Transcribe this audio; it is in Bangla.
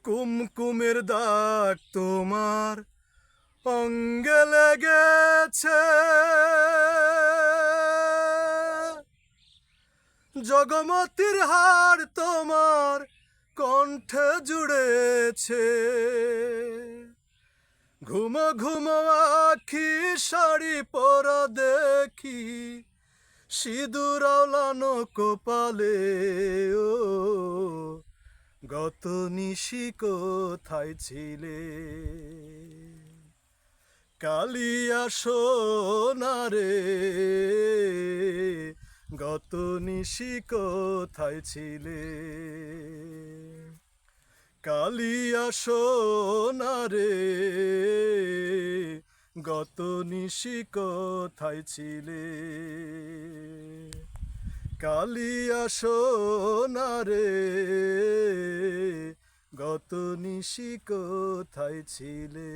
কুমকুমের দাগ তোমার অঙ্গে লেগেছে, জগমতির হার তোমার কণ্ঠে জুড়েছে। ঘুমো ঘুমো আখি শাড়ি পরা দেখি, সিঁদুর আওলানো কপালে। ও গত নিশি কোথায় ছিলে? কালিয়া সোনারে, গত নিশি কোথায় ছিলে? কালিয়া সোনারে, গত নিশি কোথায় ছিলে? কালিয়া সোনারে, গত নিশি কোথায় ছিলে?